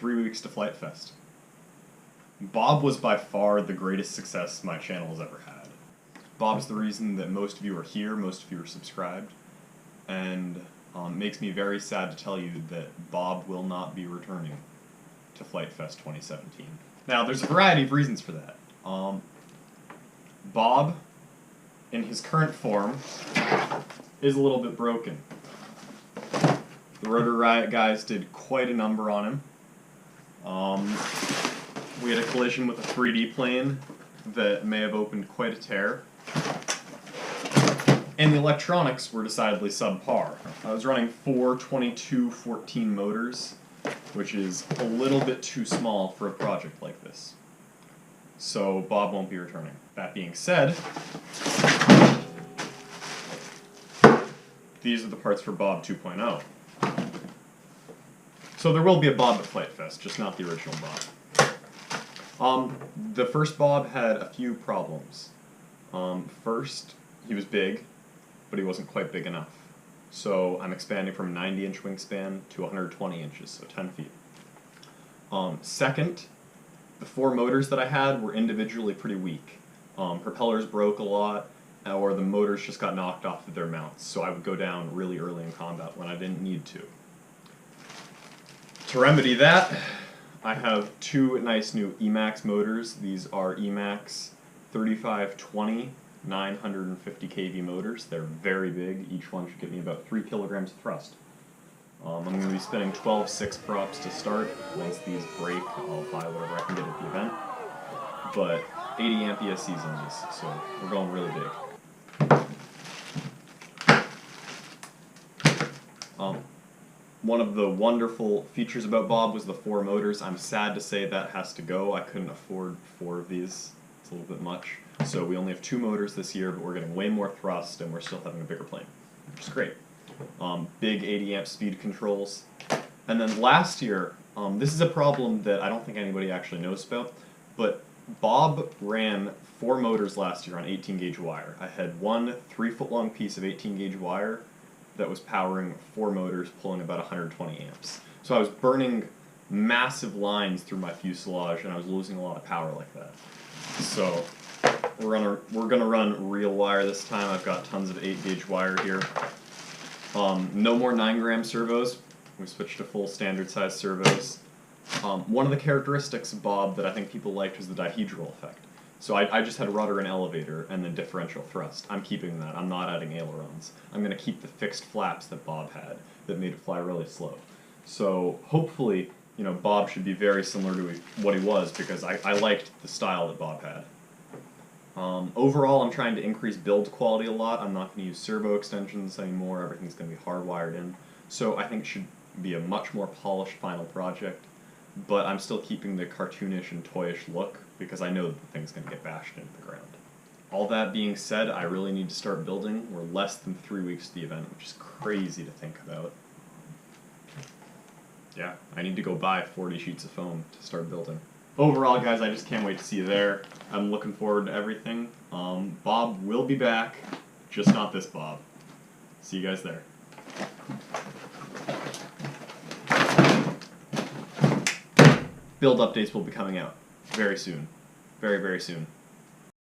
3 weeks to Flite Fest. Bob was by far the greatest success my channel has ever had. Bob's the reason that most of you are here, most of you are subscribed, and makes me very sad to tell you that Bob will not be returning to Flite Fest 2017. Now, there's a variety of reasons for that. Bob, in his current form, is a little bit broken. The Rotor Riot guys did quite a number on him. We had a collision with a 3D plane that may have opened quite a tear. And the electronics were decidedly subpar. I was running 4 2214 motors, which is a little bit too small for a project like this. So Bob won't be returning. That being said, these are the parts for Bob 2.0. So there will be a Bob at Flite Fest, just not the original Bob. The first Bob had a few problems. First, he was big, but he wasn't quite big enough. So I'm expanding from a 90-inch wingspan to 120 inches, so 10 feet. Second, the 4 motors that I had were individually pretty weak. Propellers broke a lot, or the motors just got knocked off of their mounts, so I would go down really early in combat when I didn't need to. To remedy that, I have 2 nice new Emax motors. These are Emax 3520 950 kV motors. They're very big. Each one should give me about 3 kilograms of thrust. I'm going to be spinning 12.6 props to start. Once these break, I'll buy whatever I can get at the event. But 80 amp ESCs on these, so we're going really big. One of the wonderful features about Bob was the 4 motors. I'm sad to say that has to go. I couldn't afford 4 of these. It's a little bit much. So we only have 2 motors this year, but we're getting way more thrust, and we're still having a bigger plane, which is great. Big 80 amp speed controls. And then last year, this is a problem that I don't think anybody actually knows about, but Bob ran 4 motors last year on 18 gauge wire. I had one 3-foot-long piece of 18 gauge wire that was powering 4 motors pulling about 120 amps. So I was burning massive lines through my fuselage, and I was losing a lot of power like that. So we're gonna run real wire this time. I've got tons of 8 gauge wire here. No more 9-gram servos. We switched to full standard size servos. One of the characteristics of Bob that I think people liked was the dihedral effect. So I just had rudder and elevator and then differential thrust. I'm keeping that. I'm not adding ailerons. I'm going to keep the fixed flaps that Bob had that made it fly really slow. So hopefully, you know, Bob should be very similar to what he was because I liked the style that Bob had. Overall, I'm trying to increase build quality a lot. I'm not going to use servo extensions anymore. Everything's going to be hardwired in. So I think it should be a much more polished final project. But I'm still keeping the cartoonish and toyish look because I know that the thing's going to get bashed into the ground. All that being said, I really need to start building. We're less than 3 weeks to the event, which is crazy to think about. Yeah, I need to go buy 40 sheets of foam to start building. Overall, guys, I just can't wait to see you there. I'm looking forward to everything. Bob will be back, just not this Bob. See you guys there. Build updates will be coming out very soon. Very, very soon.